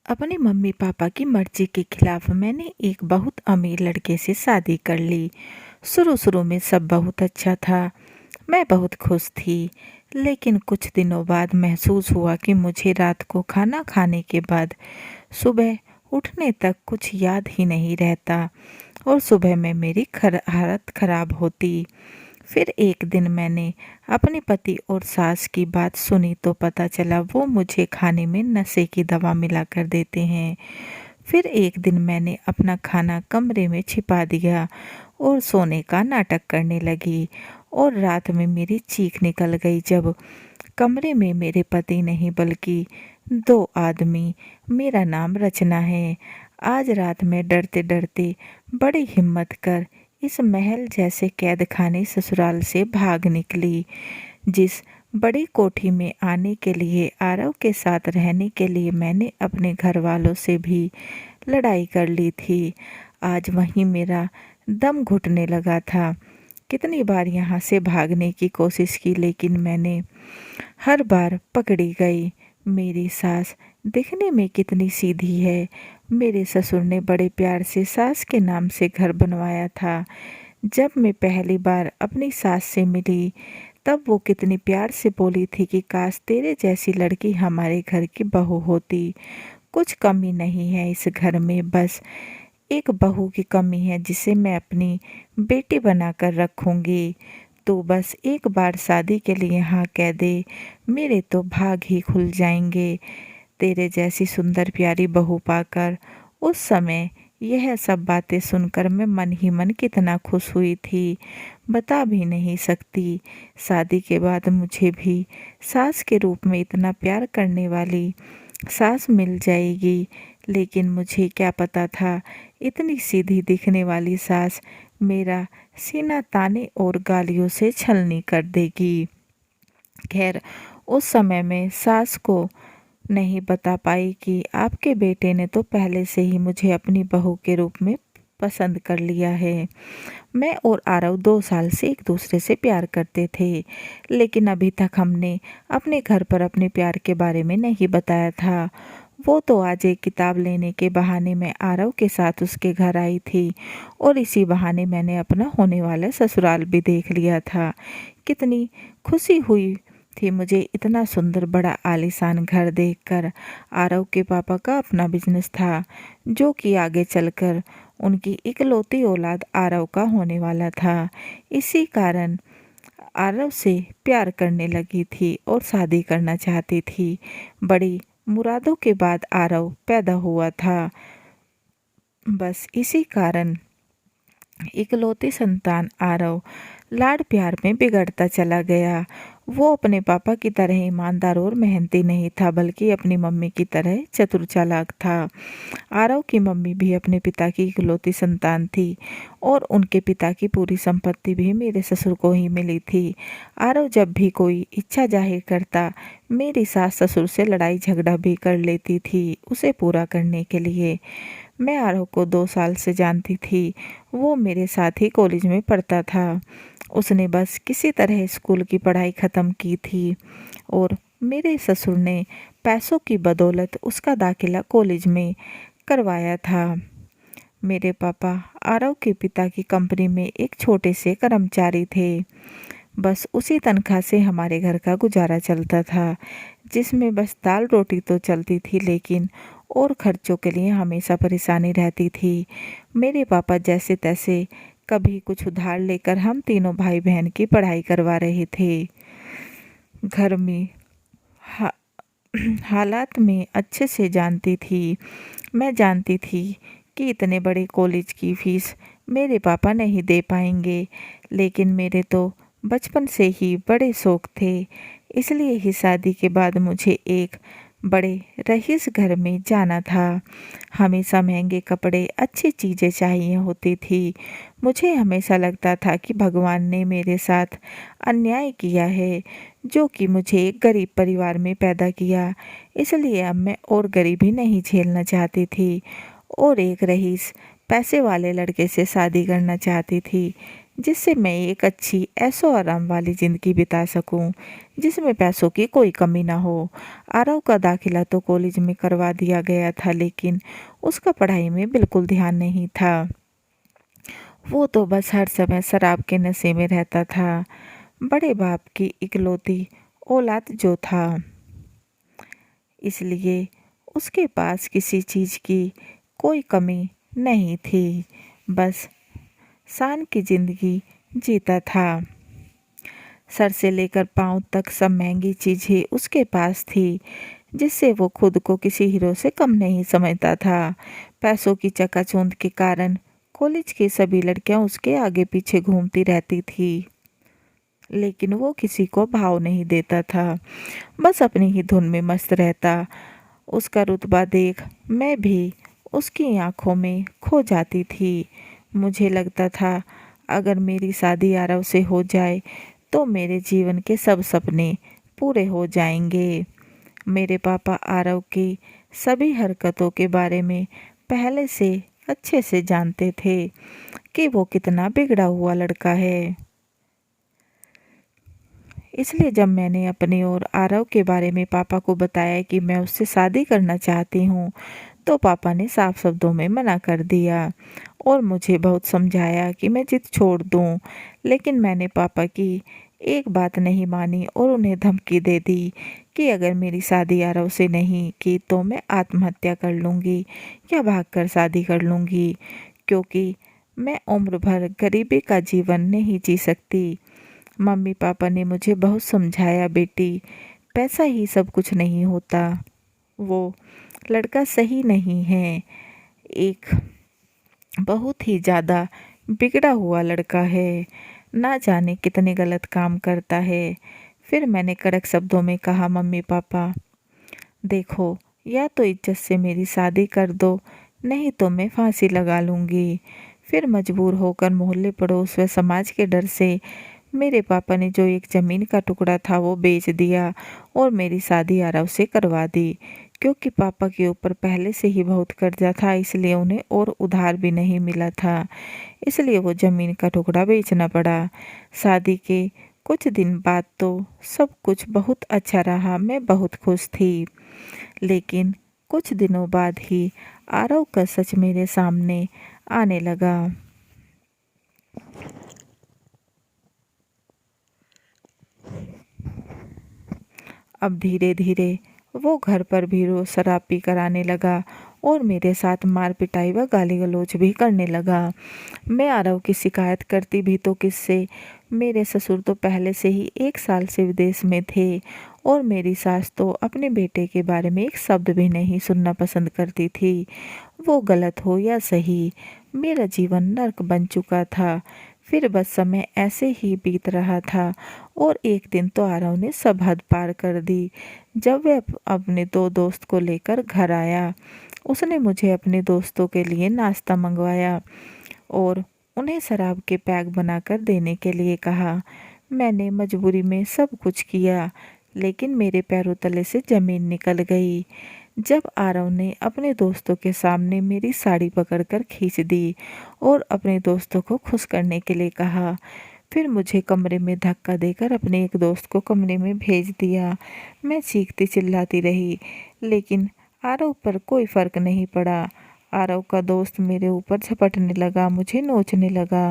अपने mummy papa की मर्जी के खिलाफ मैंने एक बहुत अमीर लड़के से शादी कर ली। शुरू-शुरू में सब बहुत अच्छा था। मैं बहुत खुश थी। लेकिन कुछ दिनों बाद महसूस हुआ कि मुझे रात को खाना खाने के बाद सुबह उठने तक कुछ याद ही नहीं रहता और सुबह में मेरी हालत खराब होती। फिर एक दिन मैंने अपने पति और सास की बात सुनी तो पता चला वो मुझे खाने में नशे की दवा मिलाकर देते हैं। फिर एक दिन मैंने अपना खाना कमरे में छिपा दिया और सोने का नाटक करने लगी और रात में मेरी चीख निकल गई जब कमरे में मेरे पति नहीं बल्कि दो आदमी, मेरा नाम रचना है। आज रात में डरते डरते बड़ी हिम्मत कर इस महल जैसे कैद खाने ससुराल से भाग निकली। जिस बड़ी कोठी में आने के लिए आरव के साथ रहने के लिए मैंने अपने घर वालों से भी लड़ाई कर ली थी, आज वहीं मेरा दम घुटने लगा था। कितनी बार यहाँ से भागने की कोशिश की लेकिन मैंने हर बार पकड़ी गई। मेरी सास दिखने में कितनी सीधी है। मेरे ससुर ने बड़े प्यार से सास के नाम से घर बनवाया था। जब मैं पहली बार अपनी सास से मिली तब वो कितनी प्यार से बोली थी कि काश तेरे जैसी लड़की हमारे घर की बहू होती। कुछ कमी नहीं है इस घर में, बस एक बहू की कमी है जिसे मैं अपनी बेटी बनाकर रखूंगी। तो बस एक बार शादी के लिए हाँ कह दे, मेरे तो भाग ही खुल जाएंगे तेरे जैसी सुंदर प्यारी बहू पाकर। उस समय यह सब बातें सुनकर मैं मन ही मन कितना खुश हुई थी, बता भी नहीं सकती। शादी के बाद मुझे भी सास के रूप में इतना प्यार करने वाली सास मिल जाएगी, लेकिन मुझे क्या पता था इतनी सीधी दिखने वाली सास मेरा सीना ताने और गालियों से छलनी कर देगी। खैर, उस समय में सास को नहीं बता पाई कि आपके बेटे ने तो पहले से ही मुझे अपनी बहू के रूप में पसंद कर लिया है। मैं और आरव 2 साल से एक दूसरे से प्यार करते थे, लेकिन अभी तक हमने अपने घर पर अपने प्यार के बारे में नहीं बताया था। वो तो आज एक किताब लेने के बहाने मैं आरव के साथ उसके घर आई थी और इसी बहाने मैंने अपना होने वाला ससुराल भी देख लिया था। कितनी खुशी हुई थी मुझे इतना सुंदर बड़ा आलीशान घर देखकर। आरव के पापा का अपना बिजनेस था जो कि आगे चलकर उनकी इकलौती औलाद आरव का होने वाला था। इसी कारण आरव से प्यार करने लगी थी और शादी करना चाहती थी। बड़ी मुरादों के बाद आरव पैदा हुआ था। बस इसी कारण इकलौती संतान आरव लाड प्यार में बिगड़ता चला गया। वो अपने पापा की तरह ईमानदार और मेहनती नहीं था बल्कि अपनी मम्मी की तरह चतुर चालाक था। आरव की मम्मी भी अपने पिता की इकलौती संतान थी और उनके पिता की पूरी संपत्ति भी मेरे ससुर को ही मिली थी। आरव जब भी कोई इच्छा जाहिर करता मेरी सास ससुर से लड़ाई झगड़ा भी कर लेती थी उसे पूरा करने के लिए। मैं आरव को 2 साल से जानती थी। वो मेरे साथ ही कॉलेज में पढ़ता था। उसने बस किसी तरह स्कूल की पढ़ाई ख़त्म की थी और मेरे ससुर ने पैसों की बदौलत उसका दाखिला कॉलेज में करवाया था। मेरे पापा आरव के पिता की कंपनी में एक छोटे से कर्मचारी थे। बस उसी तनख्वाह से हमारे घर का गुजारा चलता था, जिसमें बस दाल रोटी तो चलती थी लेकिन और खर्चों के लिए हमेशा परेशानी रहती थी। मेरे पापा जैसे तैसे कभी कुछ उधार लेकर हम तीनों भाई बहन की पढ़ाई करवा रहे थे। घर में हा, हालात में अच्छे से जानती थी। मैं जानती थी कि इतने बड़े कॉलेज की फीस मेरे पापा नहीं दे पाएंगे, लेकिन मेरे तो बचपन से ही बड़े शौक थे। इसलिए ही शादी के बाद मुझे एक बड़े रईस घर में जाना था। हमेशा महंगे कपड़े, अच्छी चीज़ें चाहिए होती थी। मुझे हमेशा लगता था कि भगवान ने मेरे साथ अन्याय किया है, जो कि मुझे एक गरीब परिवार में पैदा किया। इसलिए अब मैं और गरीबी नहीं झेलना चाहती थी और एक रईस पैसे वाले लड़के से शादी करना चाहती थी जिससे मैं एक अच्छी ऐशो आराम वाली ज़िंदगी बिता सकूं, जिसमें पैसों की कोई कमी ना हो। आरव का दाखिला तो कॉलेज में करवा दिया गया था, लेकिन उसका पढ़ाई में बिल्कुल ध्यान नहीं था। वो तो बस हर समय शराब के नशे में रहता था। बड़े बाप की इकलौती औलाद जो था, इसलिए उसके पास किसी चीज़ की कोई कमी नहीं थी। बस शान की ज़िंदगी जीता था। सर से लेकर पाँव तक सब महंगी चीज़ें उसके पास थी, जिससे वो खुद को किसी हीरो से कम नहीं समझता था। पैसों की चकाचौंध के कारण कॉलेज की सभी लड़कियां उसके आगे पीछे घूमती रहती थी, लेकिन वो किसी को भाव नहीं देता था, बस अपनी ही धुन में मस्त रहता। उसका रुतबा देख मैं भी उसकी आंखों में खो जाती थी। मुझे लगता था अगर मेरी शादी आरव से हो जाए तो मेरे जीवन के सब सपने पूरे हो जाएंगे। मेरे पापा आरव की सभी हरकतों के बारे में पहले से अच्छे से जानते थे कि वो कितना बिगड़ा हुआ लड़का है। इसलिए जब मैंने अपनी और आरव के बारे में पापा को बताया कि मैं उससे शादी करना चाहती हूँ, तो पापा ने साफ शब्दों में मना कर दिया और मुझे बहुत समझाया कि मैं जिद छोड़ दूँ। लेकिन मैंने पापा की एक बात नहीं मानी और उन्हें धमकी दे दी कि अगर मेरी शादी आरव से नहीं की तो मैं आत्महत्या कर लूँगी या भागकर शादी कर लूँगी, क्योंकि मैं उम्र भर गरीबी का जीवन नहीं जी सकती। मम्मी पापा ने मुझे बहुत समझाया, बेटी पैसा ही सब कुछ नहीं होता, वो लड़का सही नहीं है, एक बहुत ही ज़्यादा बिगड़ा हुआ लड़का है, ना जाने कितने गलत काम करता है। फिर मैंने कड़क शब्दों में कहा, मम्मी पापा देखो, या तो इज्जत से मेरी शादी कर दो, नहीं तो मैं फांसी लगा लूँगी। फिर मजबूर होकर मोहल्ले पड़ोस व समाज के डर से मेरे पापा ने जो एक ज़मीन का टुकड़ा था वो बेच दिया और मेरी शादी आरव से करवा दी। क्योंकि पापा के ऊपर पहले से ही बहुत कर्जा था, इसलिए उन्हें और उधार भी नहीं मिला था, इसलिए वो ज़मीन का टुकड़ा बेचना पड़ा। शादी के कुछ दिन बाद तो सब कुछ बहुत अच्छा रहा, मैं बहुत खुश थी। लेकिन कुछ दिनों बाद ही आरव का सच मेरे सामने आने लगा। अब धीरे धीरे वो घर पर भी रोज शराब पी कर आने लगा और मेरे साथ मार पिटाई व गाली गलौज भी करने लगा। मैं आरव की शिकायत करती भी तो किससे? मेरे ससुर तो पहले से ही 1 साल से विदेश में थे और मेरी सास तो अपने बेटे के बारे में एक शब्द भी नहीं सुनना पसंद करती थी। वो गलत हो या सही, मेरा जीवन नर्क बन चुका था। फिर बस समय ऐसे ही बीत रहा था और एक दिन तो आरव ने सब हद पार कर दी। जब वह अपने 2 दोस्त को लेकर घर आया, उसने मुझे अपने दोस्तों के लिए नाश्ता मंगवाया और उन्हें शराब के पैक बनाकर देने के लिए कहा। मैंने मजबूरी में सब कुछ किया, लेकिन मेरे पैरों तले से ज़मीन निकल गई जब आरव ने अपने दोस्तों के सामने मेरी साड़ी पकड़कर खींच दी और अपने दोस्तों को खुश करने के लिए कहा। फिर मुझे कमरे में धक्का देकर अपने एक दोस्त को कमरे में भेज दिया। मैं चीखती चिल्लाती रही, लेकिन आरव पर कोई फर्क नहीं पड़ा। आरव का दोस्त मेरे ऊपर झपटने लगा, मुझे नोचने लगा।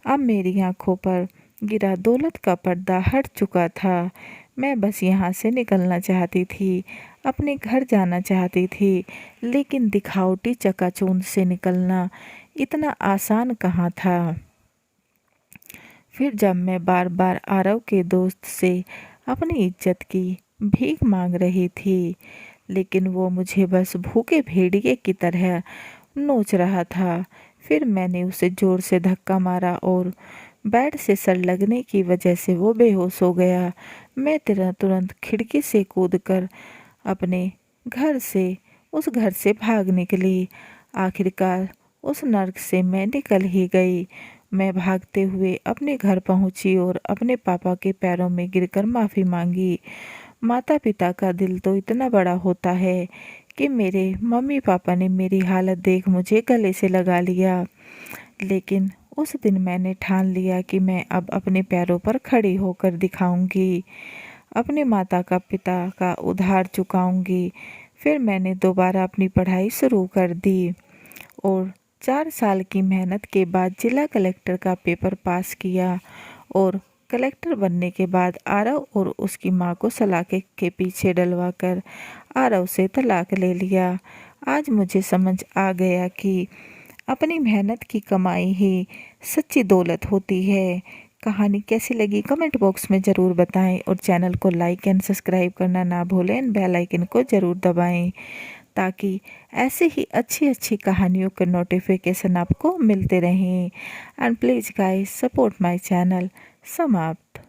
अब मेरी आंखों पर गिरा दौलत का पर्दा हट चुका था। मैं बस यहाँ से निकलना चाहती थी, अपने घर जाना चाहती थी, लेकिन दिखावटी चकाचौंध से निकलना इतना आसान कहाँ था। फिर जब मैं बार बार आरव के दोस्त से अपनी इज्जत की भीख मांग रही थी, लेकिन वो मुझे बस भूखे भेड़िए की तरह नोच रहा था। फिर मैंने उसे जोर से धक्का मारा और बेड से सर लगने की वजह से वो बेहोश हो गया। मैं तुरंत खिड़की से कूदकर अपने उस घर से भाग निकली। आखिरकार उस नर्क से मैं निकल ही गई। मैं भागते हुए अपने घर पहुंची और अपने पापा के पैरों में गिरकर माफ़ी मांगी। माता पिता का दिल तो इतना बड़ा होता है कि मेरे मम्मी पापा ने मेरी हालत देख मुझे गले से लगा लिया, लेकिन उस दिन मैंने ठान लिया कि मैं अब अपने पैरों पर खड़ी होकर दिखाऊंगी, अपने माता का पिता का उधार चुकाऊंगी। फिर मैंने दोबारा अपनी पढ़ाई शुरू कर दी और 4 साल की मेहनत के बाद जिला कलेक्टर का पेपर पास किया और कलेक्टर बनने के बाद आरव और उसकी माँ को सलाखे के पीछे डलवाकर आरव से तलाक ले लिया। आज मुझे समझ आ गया कि अपनी मेहनत की कमाई ही सच्ची दौलत होती है। कहानी कैसी लगी कमेंट बॉक्स में ज़रूर बताएं और चैनल को लाइक एंड सब्सक्राइब करना ना भूलें। बेल आइकन को ज़रूर दबाएं ताकि ऐसे ही अच्छी अच्छी कहानियों के नोटिफिकेशन आपको मिलते रहें। And please guys support my channel. समाप्त।